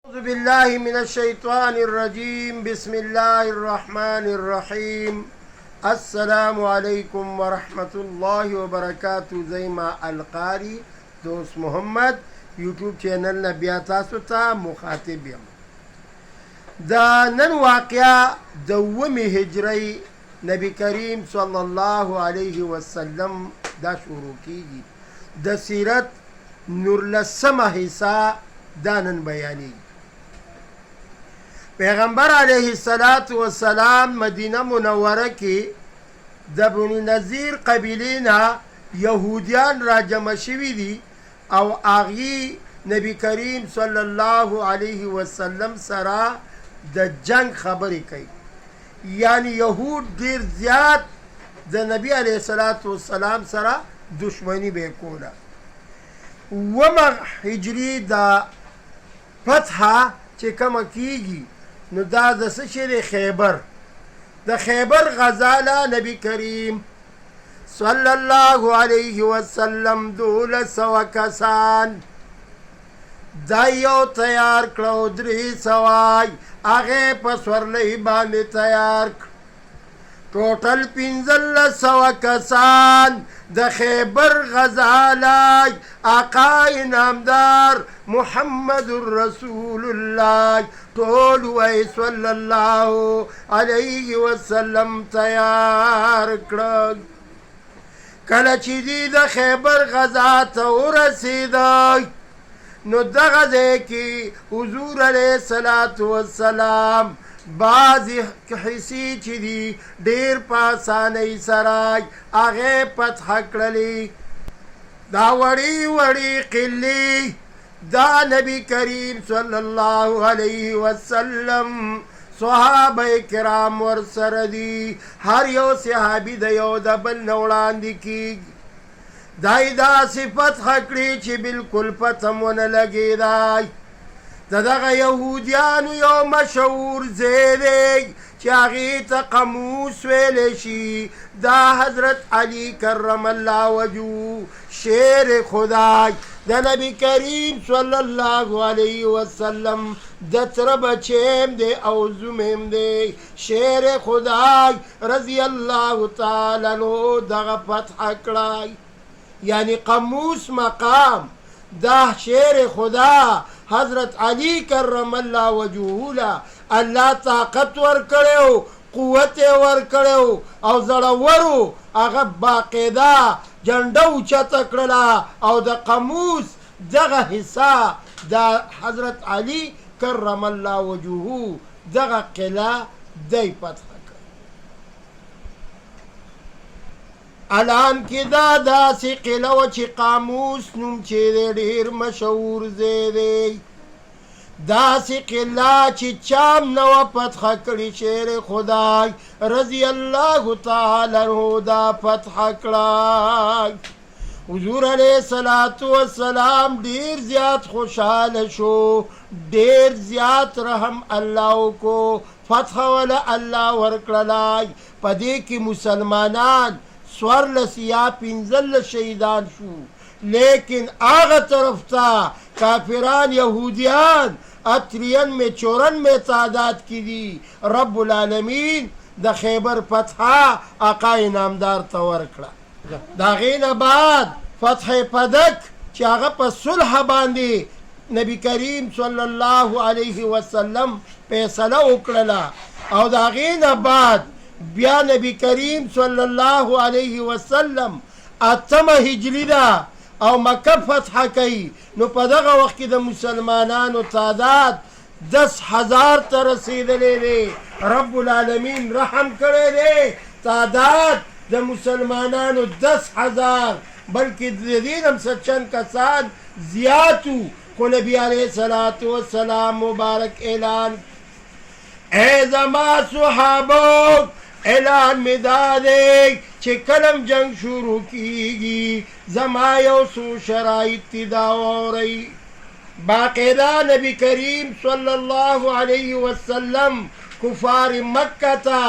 أعوذ بالله من الشيطان الرجيم بسم الله الرحمن الرحيم السلام عليكم ورحمة الله وبركاته. زيما القاري دوست محمد یوټیوب چینل نه بیا تاسو ته مخاطب یم. دا نن واقعا د اوومې هجرۍ نبی کریم صلی الله علیه وسلم دا شروع کیږي. د سیرت نورلسمه حصہ دا نن بیانیږي. پیغمبر علیه السلام مدینه منوره کې د بنو نذیر قبیلې نه یهودیان را جمع شوي دي او هغوی نبی کریم صلی الله علیه وسلم سره د جنگ خبرې کوي. یعنی یهود ډیر زیات د نبی علیه السلام سره دشمنی به کوله. اوومه هجري د فتحه چې کومه کیږي نو دا د څه شی دی؟ خیبر. د خیبر غزاله نبی کریم صلی الله علیه وسلم 1200 کسان دا یو تیار کړو، 300 هغې په سورلۍ باندې تیار کړ. ټوټل 1500 کسان د خیبر غزاله آقا نامدار محمد رسول الله ټول وی صلی الله علیه وسلم تیار کړل. کله چې دی د خیبر غزا ته ورسېدی نو دغه ځای کې حضور علیه السلام بعضې حصې چې دي ډېر په اسانۍ سره هغې فتح کړلې. دا وړې وړې قلې دا نبی کریم صلی الله علیه وسلم صحابه کرام ورسره دي. هر یو صحابي د یو د بل نه وړاندې کېږي. دا یې داسې فتح کړې چې بلکل پته م ونه لګېدی. د دغه یهودیانو یو مشهور ځای دی چې هغې ته قموس ویلی شي. دا حضرت علی کرم الله وجهه شیر خدای د نبی کریم صلی الله علیه وسلم د تره بچیم دی او زوم دی. شیر خدای رضی الله تعالی عنه دغه فتح کړی. یعنی قموس مقام دا شیر خدا حضرت علی کرم الله وجهه له الله طاقت ورکړی، قوت یې ورکړی او زړورو هغه باقاعده جنډه اوچته کړله او د قموس دغه حصه د حضرت علی کرم الله وجهه دغه قلعه دی فتح کړ. الان کې دا داسې قلعه وه چې قاموس نوم چې دی ډېر مشهور ځای دی. داسې قلعه چې چا هم نه وه فتح کړې. شیر خدای رضی الله تعالی عنه دا فتح کړی. حضور علیه السلام ډېر زیات خوشحاله شو، ډېر زیات رحم الله وکړو. فتح وله الله ورکړلی. په دې کې مسلمانان 14 یا 15 شهیدان شو. لیکن هغه طرف ته کافران یهودیان 93 تعداد کی دي. رب العالمین د خیبر فتحه آقا نامدار ته ورکړه. د هغې نه بعد فتح پدک چې هغه په صلح باندې نبی کریم صلی الله علیه وسلم فیصله وکړله او د هغې نه بعد بیا نبی کریم صلی الله علیه وسلم 8مه هجري ده او مکه فتح کوي. نو په دغه وخت کې د مسلمانانو تعداد 10,000 ته رسېدلی دی. رب العالمین رحم کړی دی. تعداد د مسلمانانو 10,000 بلکې د دې نه هم څه چند کسان زیات وو. خو نبي علیه السلام مبارک اعلان ای زما صحابو اعلان می دا دی چې کلم جنگ شروع کیږي زما یو څو شرایط دا واورئ. باقاعده نبی کریم صلی الله علیه وسلم کفار مکه ته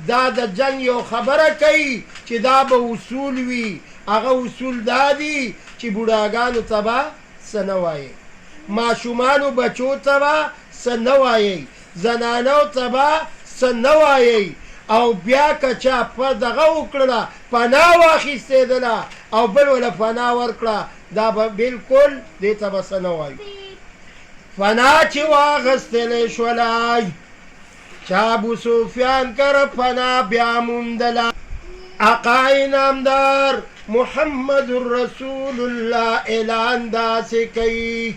دا د جنگ یو خبره کوي چې دا به اصول وي. هغه اصول دا دي چې بوډاګانو ته به څه نه وایي، ماشومانو بچو ته به څه نه وایئ زنانو ته به څه نه وایئ او بیا که چا په دغه وکړله پناه واخیستېدله او بل وله پناه ورکړه دا به بلکل دې ته به څه نه وایو پناه چې واخیستلی شولای چا ابو سفیان کره پناه بیا موندله آقا انعامدار محمد رسول الله اعلان داسې کوي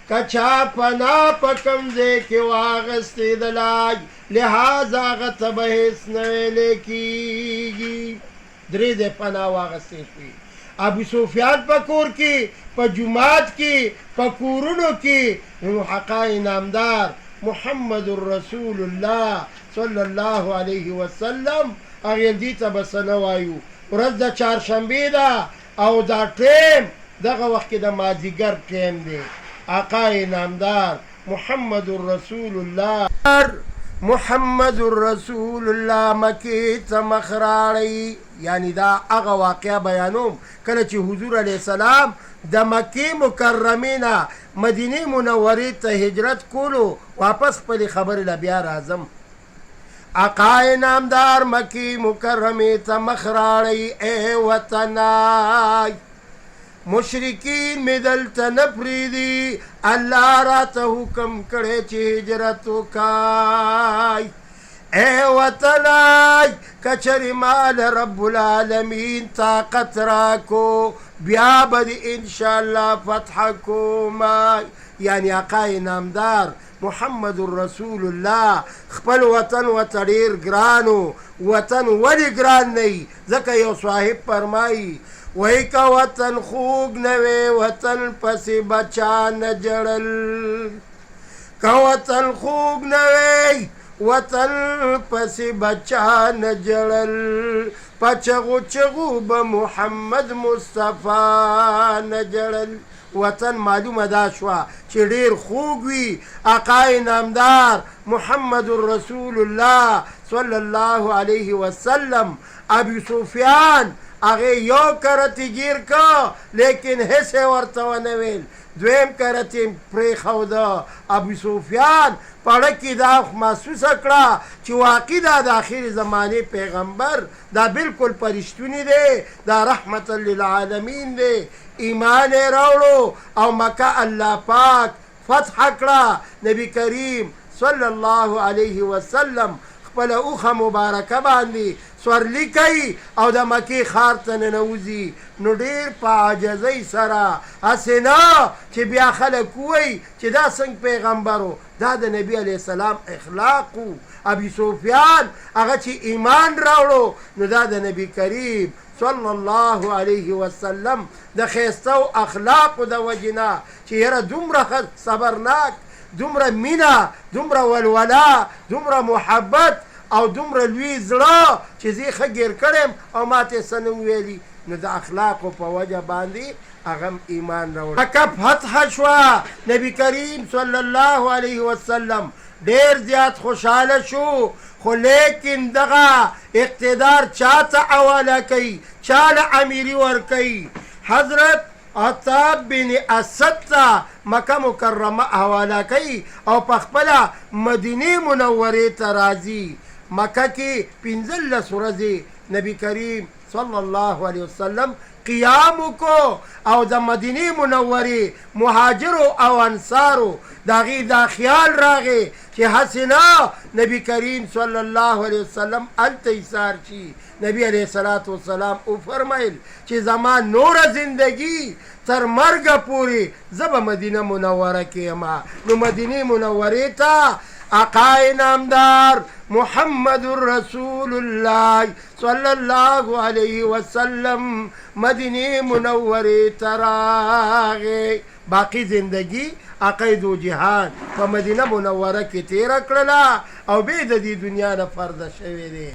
که چا پناه په کوم ځای کې واخیستېدلی لہذا هغه ته به هېڅ نه ویلی کېږي درې ځای پناه واخیستې شوې ابو سفیان په کور کې په جومات کې په کورونو کې نو آقا انعامدار محمد رسول الله صلی الله علیه وسلم هغې دې ته به څه نه وایو ورځ د چهارشنبې ده او دا ټیم دغه وخت کې د مازدیګر ټیم دی آقا انعامدار محمد رسول الله محمد رسول الله مکې ته مخ راړی یعنی دا هغه واقعه بیانوم کله چې حضور علیه السلام د مکې مکرمې نه مدینې منورې ته هجرت کولو واپس خپلې خبرې له بیا راځم آقا انعامدار مکې مکرمې ته مخ راړی ای وطنای مشرکین می دلته نه پرېږدي الله راته حکم کړی چې هجرت وکای ای وطنای که چرې مال رب العالمین طاقت راکو بیا به دې انشاءالله فتح کومای یعنی آقا انعامدار محمد رسول الله خپل وطن ورته ډېر ګرانو وطن ولې ګران نه ځکه یو صاحب فرمایي وای که وطن خوږ نه وی وطن پسې بچا نه جړل که وطن خوږ نه وی وطن پسې بچا نه جړل په چغو چغو به محمد مصطفی نه جړل وطن معلومه دا شوه چې ډېر خوږ وي آقا انعامدار محمد رسول الله صلی الله علیه وسلم ابو سفیان هغې یو کرتې گیر که لیکن هېڅ یې ورته ونه ویل دویم کرتې پرېښوده ابو سفیان پړه کې دا محسوسه کړه چې واقع دا د آخر زمانې پیغمبر دا بلکل پرشتونی دی دا رحمت للعالمین دی ایمان یې راوړو او مکه الله پاک فتح کړه نبی کریم صلی الله علیه وسلم خپله اوښه مبارکه باندې سورلی کوي او د مکې ښار ته ننوځي نو ډېر په عاجزۍ سره هسې نه چې بیا خلک ووایي چې دا څنګه پیغمبر و دا د نبي علیه السلام اخلاق و ابي سفیان هغه چې ایمان راوړو نو دا د نبي کریم صلی الله علیه وسلم د ښایسته اخلاقو د وجې نه چې یاره دومره صبرناک دومره مینه دومره ولوله دومره محبت او دومره لوی زړه چې زه ښه ګیر کړم او ما ته څه نه ویلي نو د اخلاقو په وجه باندې هغه ایمان راوړ مکه فتح شوه نبی کریم صلی الله علیه وسلم ډېر زیات خوشحاله شو خو لیکن دغه اقتدار چا ته حواله کوي چا له امیري ورکوي حضرت عتاب بن اسد ته مکه مکرمه حواله کوي او په خپله مدینې منورې ته راځي مکه کې 15 ورځې نبی کریم صلی الله علیه وسلم قیام وکړو او د مدینې منورې مهاجرو او انصارو د هغې دا خیال راغی چې هسې نه نبی کریم صلی الله علیه وسلم هلته ایثار شي نبی علیه الصلاة والسلام وفرمیل چې زما نوره زندگی تر مرګه پورې زه به مدینه منوره کې یم نو مدینې منورې ته آقا انعامدار محمد رسول الله صلی الله علیه وسلم مدینې منورې ته راغی باقی زندگی آقا دو جهان په مدینه منوره کې تیره کړله او بې د دې دنیا نه فرده شوی دی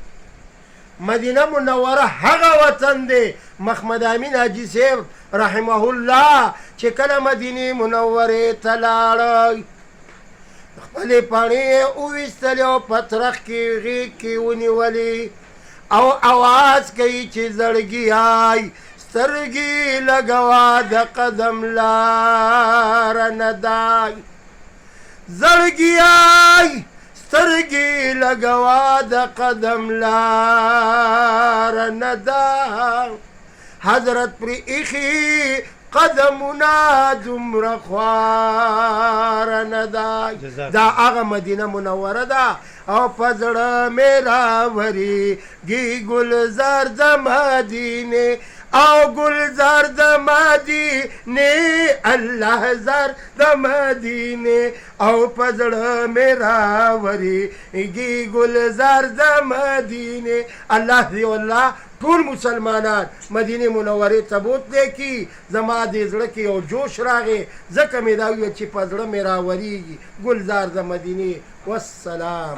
مدینه منوره هغه وطن دی محمد امین حاجي صاحب رحمه الله چې کله مدینې منورې ته لاړی خپلې پاڼې یې وویستلې او په ترخ کې غېږ کې ونیولې او اواز کوي چې زړګیای سترګې لګوه د قدم لاره نه دای زړګیای سترګې لګوا د قدم لار نه ده حضرت پر ایخي قدمونه دومره خواره نه ده دا هغه مدینه منوره ده او په زړه مې راورېږي ګلزار د مدینې او گلزار د مدینې الله زار د مدینې او په زړه مې راورېږي ګلزار د مدینې الله دې والله ټول مسلمانان مدینه منورې ته بوتلی کي زما دې زړه کې یو جوش راغی ځکه مې دا وویل چې په زړه مې راورېږي ګلزار د مدینې والسلام